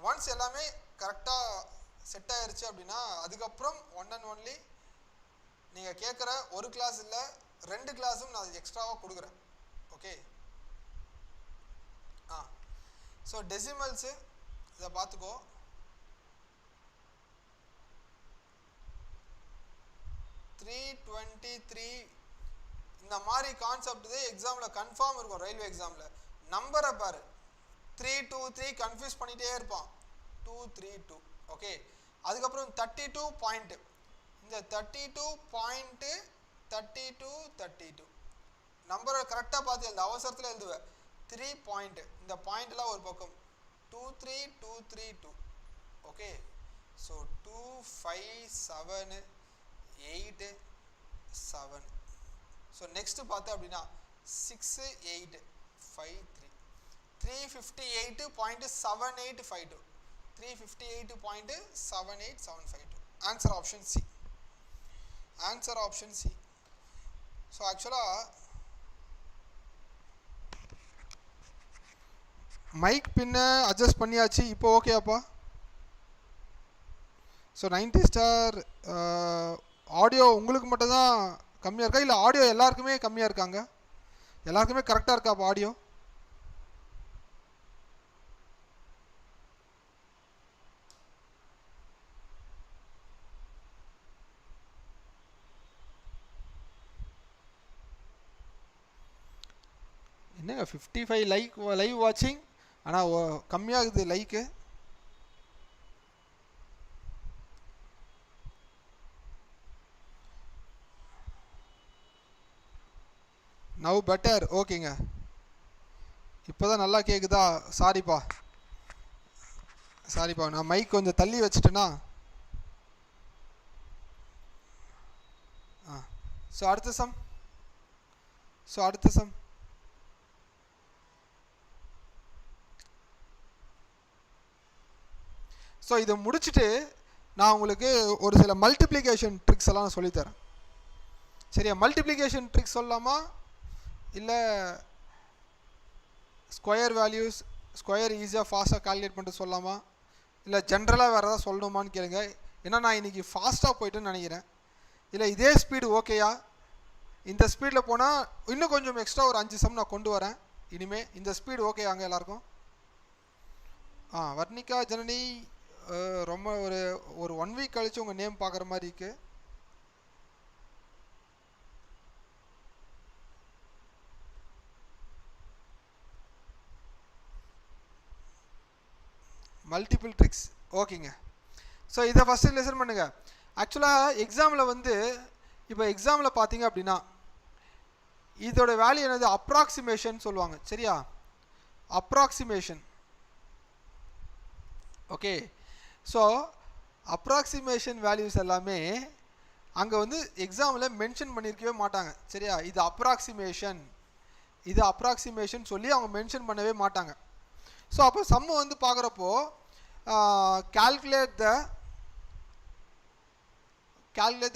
ஒன்ஸ் எல்லாமே கரெக்டாக செட் ஆயிடுச்சு அப்படின்னா அதுக்கப்புறம் ஒன் அண்ட் ஒன்லி நீங்கள் கேட்குற ஒரு கிளாஸ் இல்லை 2 கிளாஸும் நான் எக்ஸ்ட்ராவாக கொடுக்குறேன். ஓகே, ஸோ டெசிமல்ஸு இதை பார்த்துக்கோ. 323 இந்த மாதிரி கான்செப்ட் இது எக்ஸாமில் கன்ஃபார்ம் இருக்கும். ரயில்வே எக்ஸாமில் நம்பரை பாரு, 323 கன்ஃபியூஸ் பண்ணிகிட்டே இருப்பான். 232 ஓகே. அதுக்கப்புறம் 32 பாயிண்ட், இந்த 32 நம்பரை கரெக்டாக பார்த்து எழுது, அவசரத்தில் எழுதுவேன். 3 பாயிண்ட், இந்த பாயிண்ட்லாம் ஒரு பக்கம். 23232 ஓகே. ஸோ 25787. ஸோ நெக்ஸ்ட்டு பார்த்தோம் அப்படின்னா 6853, 358.7852, 358.78752. Answer option C. Answer option C. So ஆக்சுவலாக மைக் பின்ன அட்ஜஸ்ட் பண்ணியாச்சு, இப்போ ஓகேப்பா. ஸோ 90 ஸ்டார் ஆடியோ உங்களுக்கு மட்டும்தான் கம்மியாக இருக்கா, இல்லை ஆடியோ எல்லாருக்குமே கம்மியாக இருக்காங்க? எல்லாருக்குமே கரெக்டாக இருக்காப்பா ஆடியோ? என்னங்க 55 லைவ் வாட்சிங், ஆனால் கம்மியாகுது லைக்கு. நவ் பெட்டர் ஓகேங்க. இப்போ தான் நல்லா கேட்குதா? சாரிப்பா நான் மைக் கொஞ்சம் தள்ளி வச்சுட்டேன்னா. ஸோ அடுத்த சம். ஸோ இதை முடிச்சுட்டு நான் உங்களுக்கு ஒரு சில மல்டிப்ளிகேஷன் ட்ரிக்ஸ் எல்லாம் நான் சொல்லித்தரேன். சரியா? மல்டிப்ளிகேஷன் ட்ரிக்ஸ் சொல்லலாமா, இல்லை ஸ்கொயர் வேல்யூஸ், ஸ்கொயர் ஈஸியாக ஃபாஸ்ட்டாக கால்குலேட் பண்ணிட்டு சொல்லலாமா, இல்லை ஜென்ரலாக வேறு ஏதாவது சொல்லணுமான்னு கேளுங்க. ஏன்னா நான் இன்றைக்கி ஃபாஸ்ட்டாக போய்ட்டுன்னு நினைக்கிறேன். இல்லை இதே ஸ்பீடு ஓகேயா? இந்த ஸ்பீடில் போனால் இன்னும் கொஞ்சம் எக்ஸ்ட்ரா ஒரு 5 சம் நான் கொண்டு வரேன் இனிமேல். இந்த ஸ்பீடு ஓகேயாங்க எல்லாருக்கும்? வர்ணிகா ஜனனி, ரொம்ப ஒரு 1 வீக் கழித்து உங்கள் நேம் பார்க்குற மாதிரி இருக்குது. மல்டிபிள் ட்ரிக்ஸ் ஓகேங்க. ஸோ இதை ஃபஸ்ட்டு லெசன் பண்ணுங்கள். ஆக்சுவலாக எக்ஸாமில் இப்போ எக்ஸாமில் பார்த்தீங்க அப்படின்னா இதோட வேல்யூ என்னது? அப்ராக்சிமேஷன் சொல்லுவாங்க. சரியா? Approximation okay. So approximation values எல்லாமே அங்கே எக்ஸாமில் மென்ஷன் பண்ணியிருக்கவே மாட்டாங்க. சரியா? இது அப்ராக்சிமேஷன் சொல்லி அவங்க மென்ஷன் பண்ணவே மாட்டாங்க. ஸோ அப்போ சம்மு பார்க்குறப்போ calculate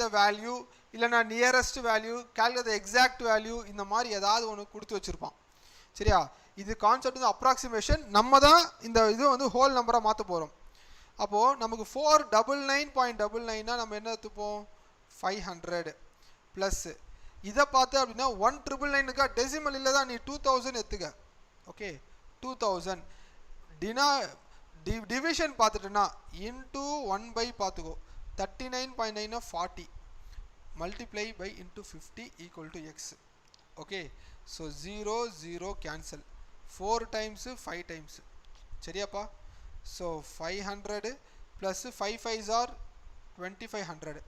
the value, இல்லைனா nearest value, calculate the exact value, இந்த மாதிரி ஏதாவது ஒன்று கொடுத்து வச்சுருப்பான். சரியா? இது கான்செப்ட் அப்ராக்சிமேஷன். நம்ம தான் இந்த இது ஹோல் நம்பராக மாற்ற போகிறோம். அப்போது நமக்கு 499.99 நம்ம என்ன எடுத்துப்போம்? 500 ப்ளஸ் இதை பார்த்து அப்படின்னா 1999க்கா டெசிமல் இல்லை தான், நீ 2000 எடுத்துக்க. ஓகே, 2000 டிவிஷன் பார்த்துட்டேன்னா இன்டூ 1/, பார்த்துக்கோ 39.9 40 multiply by into 50 equal to X. Okay, so 0 0 cancel, 4 times 5 times. சரியாப்பா? ஸோ 500 plus 5 5s are 2500.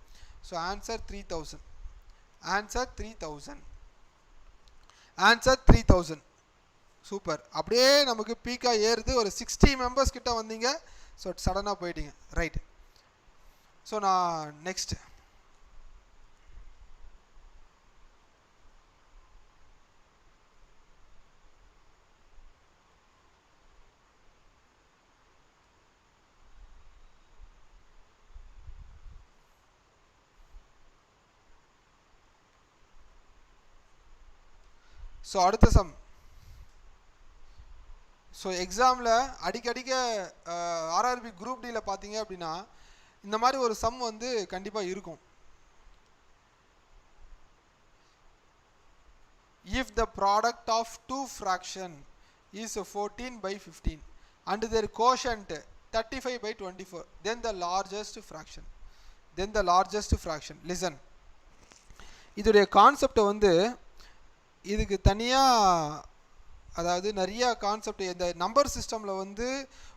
So answer 3000. Answer 3000. Super. அப்படியே நமக்கு பீக்காக ஏறுது. ஒரு 60 மெம்பர்ஸ் கிட்ட வந்தீங்க. ஸோ சடனாக போயிட்டீங்க. ரைட். ஸோ நான் நெக்ஸ்ட் அடுத்த சம். ஸோ எக்ஸாமில் அடிக்கடிக்க ஆர்ஆர்பி குரூப் டியில் பார்த்தீங்க அப்படின்னா இந்த மாதிரி ஒரு சம் கண்டிப்பாக இருக்கும். If the product of 2 fraction is 14/15 and their quotient 35/24. Then the largest fraction. Listen, இதோடைய கான்செப்டை வந்து இதுக்கு தனியாக, அதாவது நிறைய கான்செப்ட் இந்த நம்பர் சிஸ்டமில் வந்து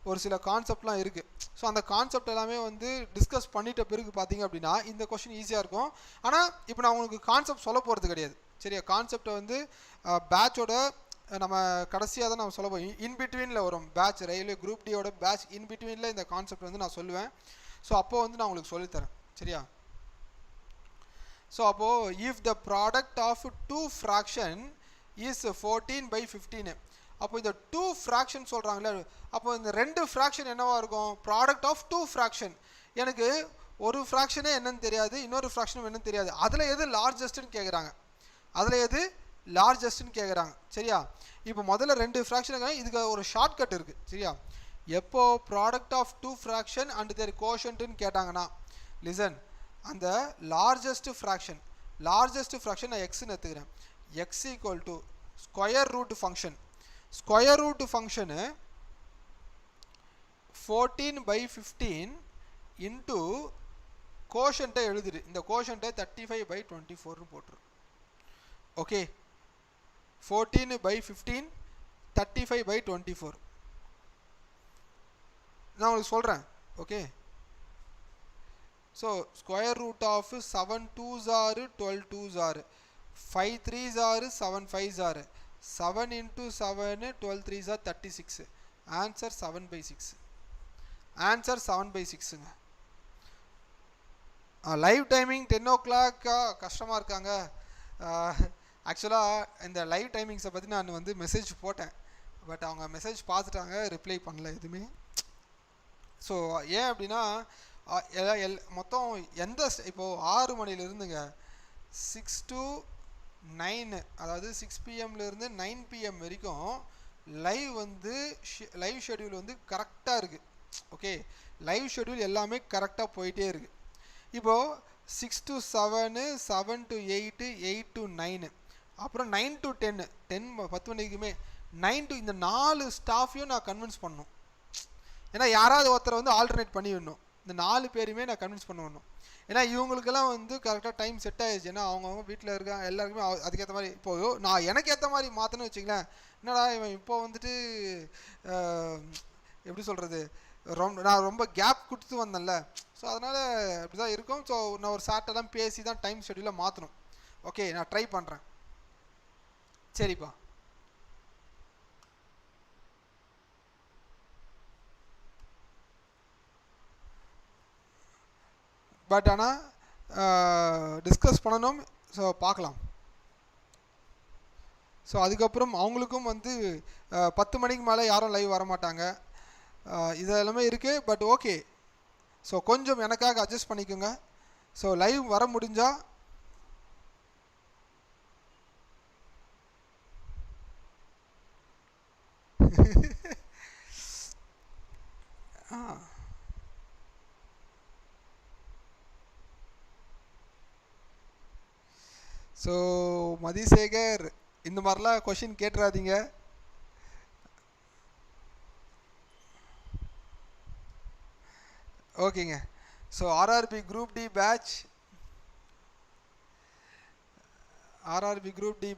ஒரு சில கான்செப்ட்லாம் இருக்குது. ஸோ அந்த கான்செப்ட் எல்லாமே வந்து டிஸ்கஸ் பண்ணிட்ட பிறகு பார்த்தீங்க அப்படின்னா இந்த கொஸ்டின் ஈஸியாக இருக்கும். ஆனால் இப்போ நான் உங்களுக்கு கான்செப்ட் சொல்ல போகிறது கிடையாது, சரியா? கான்செப்டை வந்து பேட்சோட நம்ம கடைசியாக தான் நம்ம சொல்ல போகிறோம். இன்பிட்வீனில் வரும் பேட்ச், ரயில்வே குரூப் டியோட பேட்ச் இன்பிட்வீனில் இந்த கான்செப்ட் வந்து நான் சொல்லுவேன். ஸோ அப்போது வந்து நான் உங்களுக்கு சொல்லித்தரேன், சரியா? ஸோ அப்போது if the product of 2 fraction is 14/15. அப்போ இந்த 2 ஃப்ராக்ஷன் சொல்கிறாங்களே, அப்போ இந்த 2 ஃப்ராக்ஷன் என்னவா இருக்கும்? Product of 2 fraction. எனக்கு ஒரு ஃப்ராக்ஷனே என்னன்னு தெரியாது, இன்னொரு ஃப்ராக்ஷனும் என்னன்னு தெரியாது. அதில் எது லார்ஜஸ்ட்டுன்னு கேட்குறாங்க, சரியா? இப்போ முதல்ல 2 ஃப்ராக்ஷனுங்க, இதுக்கு ஒரு ஷார்ட்கட் இருக்குது, சரியா? எப்போ product of 2 fraction and their கோஷன்ட்னு கேட்டாங்கன்னா, லிசன், அந்த லார்ஜஸ்ட் ஃப்ராக்ஷன் நான் எக்ஸ்ன்னு எடுத்துக்கிறேன். X equal to square root function. Square root function 14/15 into கோஷன்ட்டை எழுதுடு. இந்த கோஷன்ட்டை 35/24 போட்டுரு. ஓகே, 14/15 35/24 நான் உங்களுக்கு சொல்கிறேன். Okay, so square root of 7 2s are 12 2s are 5 3s are 7 5s are 7 into 7 12 3s are 36. Answer 7/6. Answer 7/6ங்க. லைவ் டைமிங் 10 o'clock கஷ்டமாக இருக்காங்க. ஆக்சுவலாக இந்த லைவ் டைமிங்ஸை பற்றி நான் வந்து மெசேஜ் போட்டேன், பட் அவங்க மெசேஜ் பார்த்துட்டாங்க, ரிப்ளை பண்ணல எதுவுமே. ஸோ ஏன் அப்படின்னா மொத்தம் இப்போது 6 மணிலேருந்துங்க 6 to 9, அதாவது 6 PM-லேருந்து 9 PM வரைக்கும் லைவ் ஷெட்யூல் வந்து கரெக்டாக இருக்குது. ஓகே, லைவ் ஷெட்யூல் எல்லாமே கரெக்டாக போயிட்டே இருக்குது. இப்போது 6 to 7, 7 to 8, 8 to 9, அப்புறம் 9 to 10, 10 மணிக்குமே 9 to இந்த 4 ஸ்டாஃபையும் நான் கன்வின்ஸ் பண்ணணும். ஏன்னா யாராவது ஒருத்தரை வந்து ஆல்டர்னேட் பண்ணி விடணும். இந்த 4 பேருமே நான் கன்வின்ஸ் பண்ண வரணும். ஏன்னா இவங்களுக்கெல்லாம் வந்து கரெக்டாக டைம் செட் ஆகிடுச்சு. ஏன்னா அவங்கவுங்க வீட்டில் இருக்காங்க, எல்லாருக்குமே அதுக்கேற்ற மாதிரி. இப்போது நான் எனக்கு ஏற்ற மாதிரி மாற்றணும்னு வச்சுங்களேன், என்னடா இவன் இப்போ வந்துட்டு எப்படி சொல்கிறது, நான் ரொம்ப கேப் கொடுத்து வந்தேன்ல, ஸோ அதனால் அப்படி தான் இருக்கும். ஸோ நான் ஒரு சார்ட்டெல்லாம் பேசி தான் டைம் ஷெட்யூலை மாற்றணும். ஓகே, நான் ட்ரை பண்ணுறேன். சரிப்பா. பட் ஆனால் டிஸ்கஸ் பண்ணணும். ஸோ பார்க்கலாம். ஸோ அதுக்கப்புறம் அவங்களுக்கும் வந்து 10 மணிக்கு மேலே யாரும் லைவ் வரமாட்டாங்க, இது எல்லாமே இருக்குது. பட் ஓகே, ஸோ கொஞ்சம் எனக்காக அட்ஜஸ்ட் பண்ணிக்கோங்க. ஸோ லைவ் வர முடிஞ்சால் ஸோ மதிசேகர், இந்த மாதிரிலாம் கொஷின் கேட்டுறாதீங்க. ஓகேங்க. So RRB group D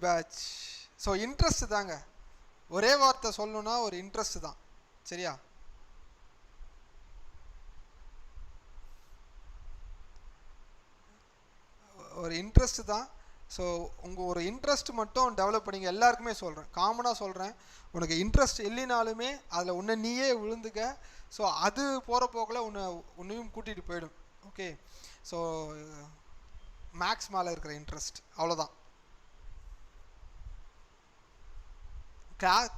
batch so interest தாங்க. ஒரே வார்த்தை சொல்லணுன்னா ஒரு இன்ட்ரெஸ்ட் தான், சரியா? ஒரு இன்ட்ரெஸ்ட் தான். ஸோ உங்கள் ஒரு இன்ட்ரெஸ்ட் மட்டும் டெவலப் பண்ணிங்க. எல்லாருக்குமே சொல்கிறேன், காமனாக சொல்கிறேன், உனக்கு இன்ட்ரெஸ்ட் இல்லைனாலுமே அதில் உன்னை நீயே விழுந்துக்க. ஸோ அது போகிற போக்கில் உன்னையும் கூட்டிகிட்டு போயிடும். ஓகே, ஸோ மேக்ஸ் மேலே இருக்கிற இன்ட்ரெஸ்ட் அவ்வளோதான்.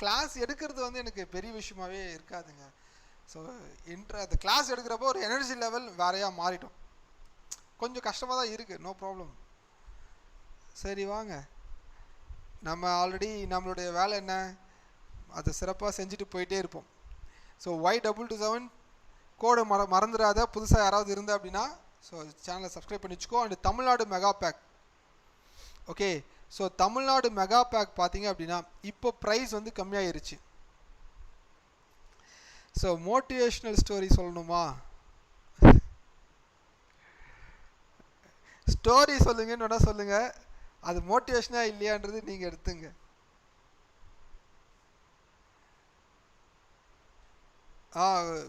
கிளாஸ் எடுக்கிறது வந்து எனக்கு பெரிய விஷயமாகவே இருக்காதுங்க. ஸோ அந்த கிளாஸ் எடுக்கிறப்போ ஒரு எனர்ஜி லெவல் வேறையாக மாறிட்டோம். கொஞ்சம் கஷ்டமாக தான் இருக்குது, நோ ப்ராப்ளம். சரி வாங்க, நம்ம ஆல்ரெடி நம்மளுடைய வேலை என்ன, அதை சிறப்பாக செஞ்சுட்டு போயிட்டே இருப்போம். ஸோ Y227 கோடு மறந்துடாத. புதுசாக யாராவது இருந்தால் அப்படின்னா ஸோ சேனலை சப்ஸ்கிரைப் பண்ணி வச்சுக்கோ. And Tamil Nadu mega back. Okay, so Tamil Nadu mega back பார்த்தீங்க அப்படின்னா இப்போ ப்ரைஸ் வந்து கம்மியாயிருச்சு. ஸோ மோட்டிவேஷ்னல் ஸ்டோரி சொல்லணுமா? ஸ்டோரி சொல்லுங்கன்னு வேணா சொல்லுங்க, அது மோட்டிவேஷனா இல்லையான்றது நீங்கள் எடுத்துங்க.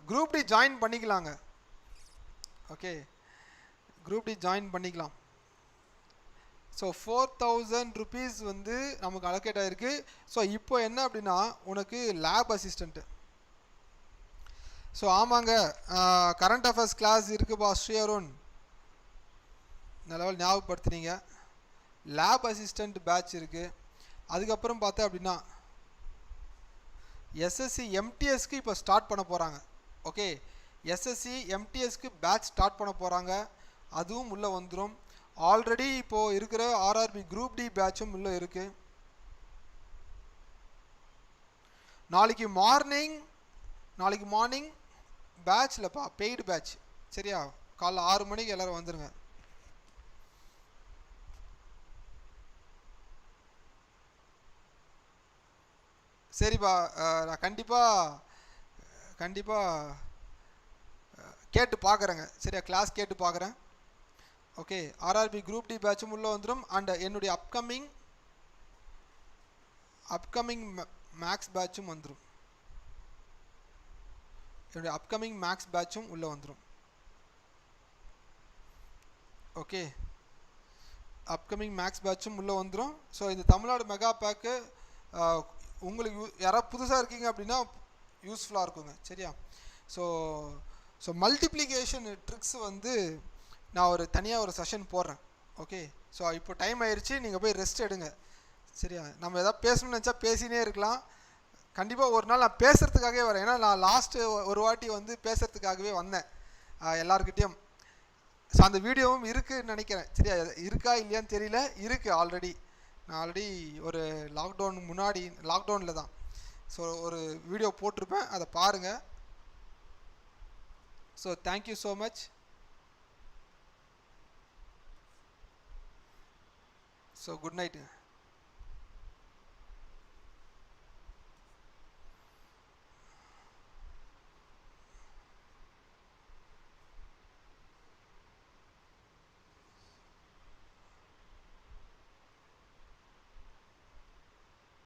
குரூப் டி ஜாயின் பண்ணிக்கலாங்க. ஓகே, குரூப் டி ஜாயின் பண்ணிக்கலாம். ஸோ 4000 rupees வந்து நமக்கு அலோகேட் ஆகிருக்கு. ஸோ இப்போ என்ன அப்படின்னா உனக்கு லேப் அசிஸ்டண்ட்டு. ஸோ ஆமாங்க, கரண்ட் அஃபேர்ஸ் கிளாஸ் இருக்குப்பா ஸ்ரீ அருண், நல்ல லெவல் ஞாபகப்படுத்துனீங்க. லேப் அசிஸ்டண்ட் பேட்ச் இருக்குது. அதுக்கப்புறம் பார்த்தா அப்படின்னா எஸ்எஸ்சி எம்டிஎஸ்க்கு இப்போ ஸ்டார்ட் பண்ண போகிறாங்க. ஓகே, எஸ்எஸ்சி எம்டிஎஸ்க்கு பேட்ச் ஸ்டார்ட் பண்ண போகிறாங்க, அதுவும் உள்ளே வந்துடும். ஆல்ரெடி இப்போது இருக்கிற ஆர்ஆர்பி குரூப் டி பேட்சும் உள்ளே இருக்குது. நாளைக்கு மார்னிங் பேட்ச்லப்பா, பெய்டு பேட்ச். சரியா, காலைல 6 மணிக்கு எல்லோரும் வந்துடுங்க. சரிப்பா, நான் கண்டிப்பாக கேட்டு பார்க்குறேங்க. சரியா, கிளாஸ் கேட்டு பார்க்குறேன். ஓகே, ஆர்ஆர்பி குரூப் டி பேட்சும் உள்ளே வந்துடும். அண்ட் என்னுடைய அப்கமிங் மேக்ஸ் பேட்சும் வந்துடும். என்னுடைய அப்கமிங் மேக்ஸ் பேட்சும் உள்ளே வந்துடும். ஓகே, அப்கமிங் மேக்ஸ் பேட்சும் உள்ளே வந்துடும். ஸோ இது தமிழ்நாடு மெகா பேக்கு உங்களுக்கு யாராவது புதுசாக இருக்கீங்க அப்படின்னா யூஸ்ஃபுல்லாக இருக்குங்க. சரியா, ஸோ மல்டிப்ளிகேஷன் ட்ரிக்ஸ் வந்து நான் தனியாக ஒரு செஷன் போடுறேன். ஓகே, ஸோ இப்போ டைம் ஆயிடுச்சு, நீங்கள் போய் ரெஸ்ட் எடுங்க. சரியா, நம்ம எதாவது பேசணும்னு நினச்சா பேசினே இருக்கலாம். கண்டிப்பாக ஒரு நாள் நான் பேசுகிறதுக்காகவே வரேன். ஏன்னா நான் லாஸ்ட்டு ஒரு வாட்டி வந்து பேசுகிறதுக்காகவே வந்தேன் எல்லாருக்கிட்டேயும். ஸோ அந்த வீடியோவும் இருக்குதுன்னு நினைக்கிறேன். சரியா, இருக்கா இல்லையான்னு தெரியல, இருக்குது ஆல்ரெடி. நான் ஆல்ரெடி ஒரு லாக்டவுனில் தான் ஸோ ஒரு வீடியோ போட்டிருப்பேன், அதை பாருங்கள். So thank you so much. So good நைட்டுங்க.